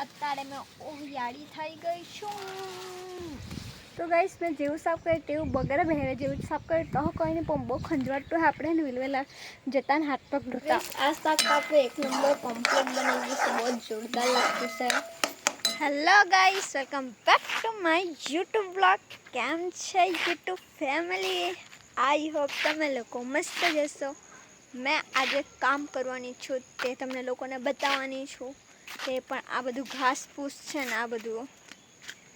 અત્યારે મેં ઓહિયાળી થઈ ગઈ છું. તો ગાઈસ મેં જેવું સાફ કરે તેવું બગડે બહેરે જેવું સાફ કરે તો કોઈને પણ બહુ ખંજવાળતું હોય આપણે વિલવેલા જતા ને હાથ પગ ધોતા. આ શાક કાપે એક નંબર કમ્પ્લીટ બની ગયું છે, બહુ જોરદાર લાગતું છે. Hello guys, welcome back to my YouTube blog. કેમ છે યુટ્યુબ ફેમિલી? આઈ હોપ તમે લોકો મસ્ત જશો. મેં આજે કામ કરવાની છું તે તમને લોકોને બતાવવાની છું. તે પણ આ બધું ઘાસ ફૂસ છે ને આ બધું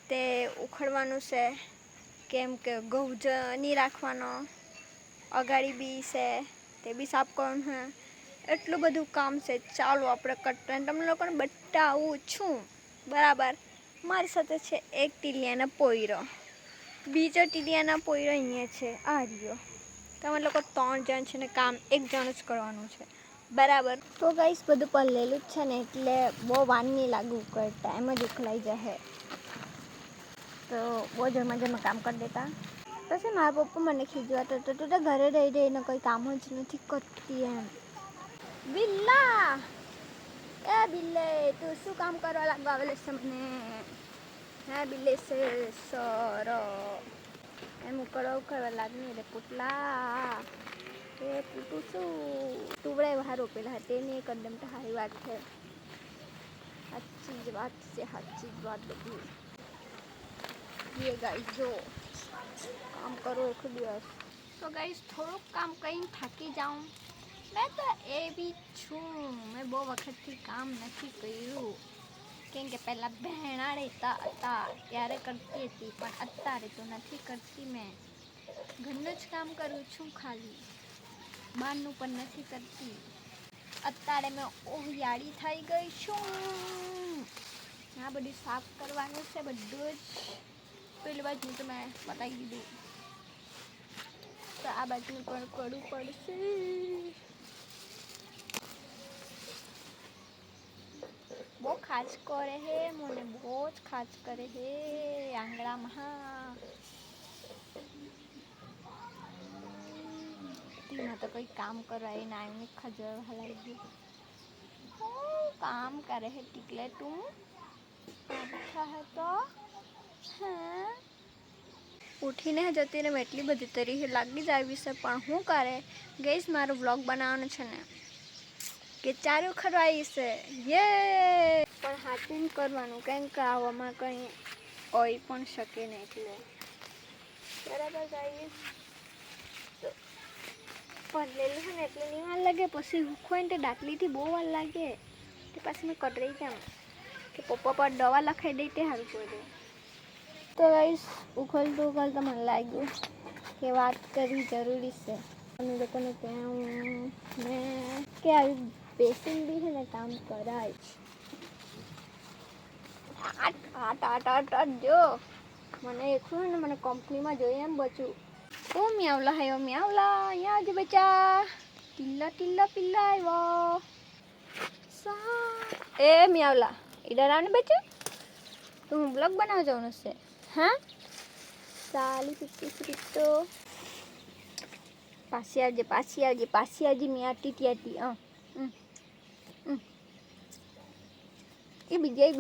તે ઉખડવાનું છે, કેમ કે ઘઉં નહીં રાખવાનો, અગાડી બી છે તે બી સાફ કરવાનું છે. એટલું બધું કામ છે. ચાલો આપણે કટરાને તમને લોકોને બતાવું છું. બરાબર, મારી સાથે છે એક ટીલિયાનો પોયરો, બીજો ટીલિયાનો પોયરો અહીંયા છે, આ રહ્યો. તમે લોકો 3 જણ છે ને કામ એક જણ જ કરવાનું છે, બરાબર. તો ગાઈસ બધું પડલેલું જ છે ને એટલે બહુ વાર નહીં લાગવું કરતા, એમ જ ઉખલાઈ જાય. તો બહુ જમા કામ કરી દેતા. પછી મારા પપ્પા મને ખીજવાતા હતા, તું તો ઘરે રહી રહીને કોઈ કામ જ નથી કરતી એમ. બિલ્લા, એ બિલ્લે તું શું કામ કરવા લાગવા આવેલો છે મને? હે બિલ્લે છે સર એમ ઉકળવા લાગની રે પુટલા. એ પૂટું શું તુવડે બહાર રોપેલા હતા તેની એકદમ તો સારી વાત છે. સાચી જ વાત છે, સાચી જ વાત બધી. ये गाइस जो काम करो एक દિવસ તો ગાઈસ થોડુંક કામ કરીને થાકી જાઉં. મેં તો એવી છું, મેં બહુ વખતથી કામ નથી કર્યું, કેમ કે પહેલાં બહેણા રહેતા હતા ત્યારે કરતી હતી, પણ અત્યારે તો નથી કરતી. મેં ઘરનું જ કામ કરું છું, ખાલી બહારનું પણ નથી કરતી. અત્યારે મેં ઓહિયાળી થઈ ગઈ છું. આ બધું સાફ કરવાનું છે, બધું જ. પેલી બાજુ તો મેં બતાવી દીધું, તો આ બાજુનું પણ કરવું પડશે. બહુ ખાસ કરે હે મને, બહુ જ ખાસ કરે હે આંગળામાં. તેમાં તો કોઈ કામ કરાય ના, એમને ખજર હલાવી ગયું. काम करे है टिकले तुम अच्छा है तो हाँ ઉઠીને જતી ને એટલી બધી તરી લાગી જ આવી છે, પણ શું કરે ગઈશ મારો વ્લોગ બનાવવાનો છે ને કે ચારું ખરવાઈ છે યે, પણ હાથીને કરવાનું કેમ કે આવવામાં કંઈ હોય પણ શકે ને એટલે બરાબર ગાઈસ. તો પડલેલું છે ને એટલે નહીં વાર લાગે, પછી હુખવાય ને દાટલીથી બહુ વાર લાગે. તે પાછી મેં કટરી કેમ કે પપ્પા પર દવા લખાઈ દઈ તે સારું પડે. તો ગાઈસ ઉખલતું મને લાગ્યું કે વાત કરવી જરૂરી છે. અમે લોકોને ત્યાં મેં કે આવી બેસીન બી છે ને કામ કરાય. જો મને એકલું ને મને કંપનીમાં જોઈએ એમ બચું. ઓ મ્યાવલા હે, ઓ મ્યાવલા અહીંયા આવજે બચ્ચા. ટીલ્લા ટીલ્લા પિલ્લા આવ્યો. એ મ્યાવલા ઇધર આવ ને બચ્ચું, તો હું બ્લોગ બનાવવા જવાનું છે. હા સાલી પીતો પાછી આવજે મેં આટી એ બીજાઈ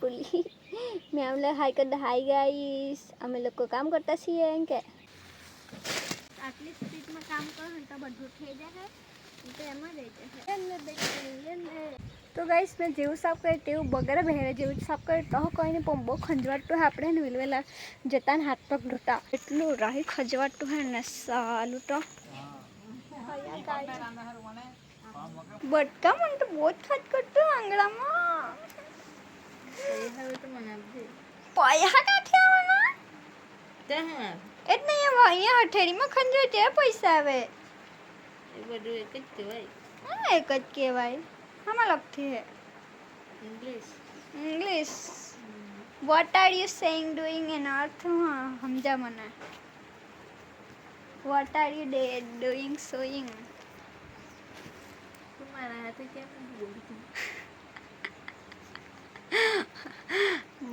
પોલી મેં આમલે હાઈ કર દે. હાઈ ગાઈસ, અમે લોકો કામ કરતા છીએ એમ કે આટલી સ્પીડમાં કામ કરો ને તો બધું થઈ જાય તો એમાં રહી જાય. તો ગાઈસ મેં જેવું સાફ કરે તેવું બગડે બહેરે જેવું સાફ કરે તો કોઈને પણ બહુ ખંજવાળતું હોય આપણે વિલવેલા જતા ને હાથ પગ ધોતા. એટલું રાહી ખંજવાળતું હોય ને સાલું તો બટકા મને તો બહુ જ ખાટ કરતું આંગળામાં. પૈસા કાઠી આવવાના એ જ નહીં આવે અહીંયા હઠેરીમાં ખંજવાય ત્યારે પૈસા આવે. એ બધું એક જ કહેવાય. હા એક જ કહેવાય. આમાં લખતી હે English. What are you saying doing એનો અર્થ સમજા મને. What are you doing saying.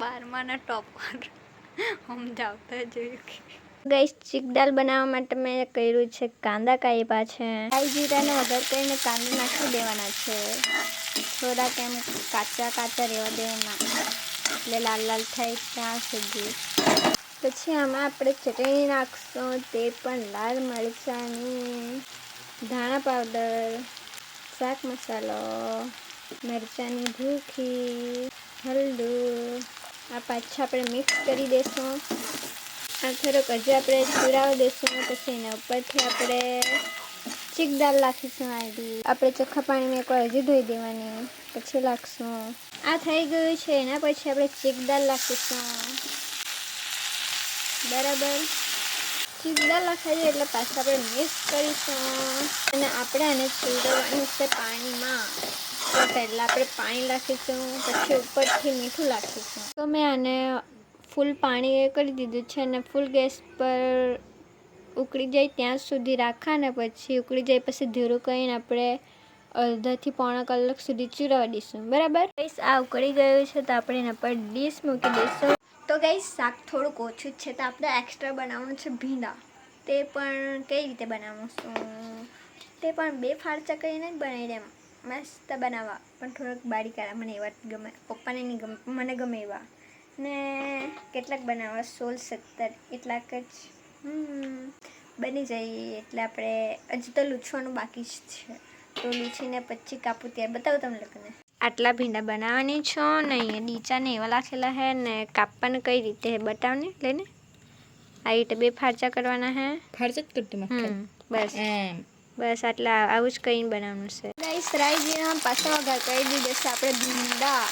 બારમાના ટોપર સમજાવતા જોયું કે ગાઈસ ચીક દાલ બનાવવા માટે મેં કર્યું છે કાંદા કાપ્યા છે. રાઈ જીરાનો વઘાર કરીને કાંદા નાખી દેવાના છે. થોડાક એમ કાચા કાચા રહેવા દેવાના, એટલે લાલ લાલ થાય ત્યાં સુધી. પછી આમાં આપણે ચટણી નાખશું, તે પણ લાલ મરચાંની, ધાણા પાવડર, શાક મસાલો, મરચાંની ભૂખી, હળદર. આ પાછા આપણે મિક્સ કરી દઈશું. આ થોડોક હજુ આપણે ચૂરાવી દઈશું. પછી એના ઉપરથી આપણે ચીક દાળ નાખીશું. આપણે ચોખ્ખા પાણીમાં એકવાર હજી ધોઈ દેવાની, પછી નાખશું. આ થઈ ગયું છે. એના પછી આપણે ચીક દાળ નાખીશું. બરાબર, ચીક દાળ નાખાઈ જાય એટલે પાછું આપણે મિક્સ કરીશું. અને આપણે આને ચૂરવવાનું છે પાણીમાં. તો પહેલાં આપણે પાણી નાખીશું, પછી ઉપરથી મીઠું નાખીશું. તો મેં આને ફૂલ પાણી કરી દીધું છે અને ફૂલ ગેસ પર ઉકળી જાય ત્યાં સુધી રાખા ને પછી ઉકળી જાય પછી ધીરું કરીને આપણે અડધાથી પોણા કલાક સુધી ચૂરવા દઈશું. બરાબર ગાઈસ, આ ઉકળી ગયું છે તો આપણે એના પર ડીશ મૂકી દઈશું. તો ગાઈસ, શાક થોડુંક ઓછું જ છે તો આપણે એક્સ્ટ્રા બનાવવાનું છે ભીંડા. તે પણ કઈ રીતે બનાવશું? તે પણ 2 ફાળચા કરીને જ બનાવી દેમ. મસ્ત બનાવવા, પણ થોડોક બારીક કાઢા. મને એવા જ ગમે, પપ્પાને નહીં ગમે, મને ગમે એવા. ને કેટલાક બનાવવા 16-17 એટલાક જ બની જાય. એટલે આપણે હજી તો લૂછવાનું બાકી જ છે. તો લૂછીને પછી કાપું ત્યારે બતાવું તમને લોકોને. આટલા ભીંડા બનાવવાની છો ને અહીંયા ડીચાને એવા રાખેલા હે ને કાપવાને કઈ રીતે હે બતાવને. લઈને આ રીતે 2 ફાળચા કરવાના હે. ફાળચા જ કરતી બસ બસ આટલા આવું જ કરીને બનાવવાનું છે. ગાઈસ, રાઈ જીરામાં પાછા વઘાર કરી દીધો છે આપણે ભીંડા.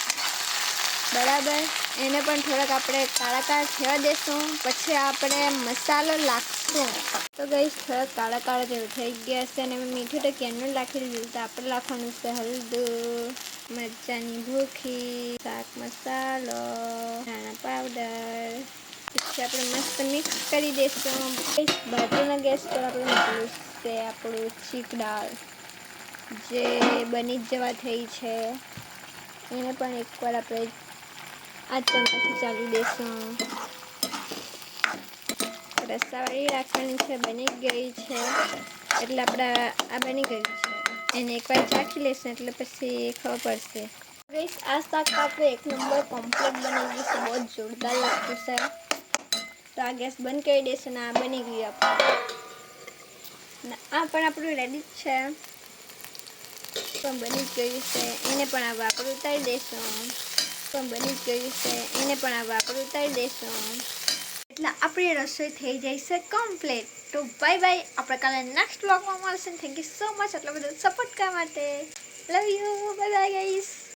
બરાબર, એને પણ થોડાક આપણે કાળા કાળા થવા દેશું. પછી આપણે મસાલો નાખશું. તો ગાઈસ, થોડાક કાળા કાળા જેવું થઈ ગયા છે અને મેં મીઠું તો ક્યારનું નાખી દીધું. તો આપણે નાખવાનું છે હળદર, મરચાંની ભૂખી, શાક મસાલો, ધાણા પાવડર. પછી આપણે મસ્ત મિક્સ કરી દઈશું. બાજુના ગેસ પર આપણે મૂકેલું છે આપણું ચીક દાળ, જે બની જ જવા થઈ છે. એને પણ એકવાર આપણે આ ચમચાથી ચાલી દઈશું. રસાવાળી રાખવાની છે. બની ગઈ છે એટલે આપણે આ બની ગયું છે. એને એકવાર ચાખી લઈશું એટલે પછી ખબર પડશે. ગાઈસ, આ શાક આપણે 1 નંબર કમ્પ્લીટ બની ગયું છે. બહુ જ જોરદાર લાગતું છે. તો આ ગેસ બંધ કરી દઈશું ને આ બની ગયું આપણું. આ પણ આપણું રેડી જ છે, પણ બની જ ગયું છે. એને પણ હવે આપણે ઉતારી દઈશું. એટલે આપણી રસોઈ થઈ જાય છે કમ્પ્લીટ. તો બાય બાય. આપણે કાલે નેક્સ્ટ વ્લોગમાં મળશે. થેન્ક યુ સો મચ આટલો બધો સપોર્ટ કરવા માટે. Love you. Bye bye guys.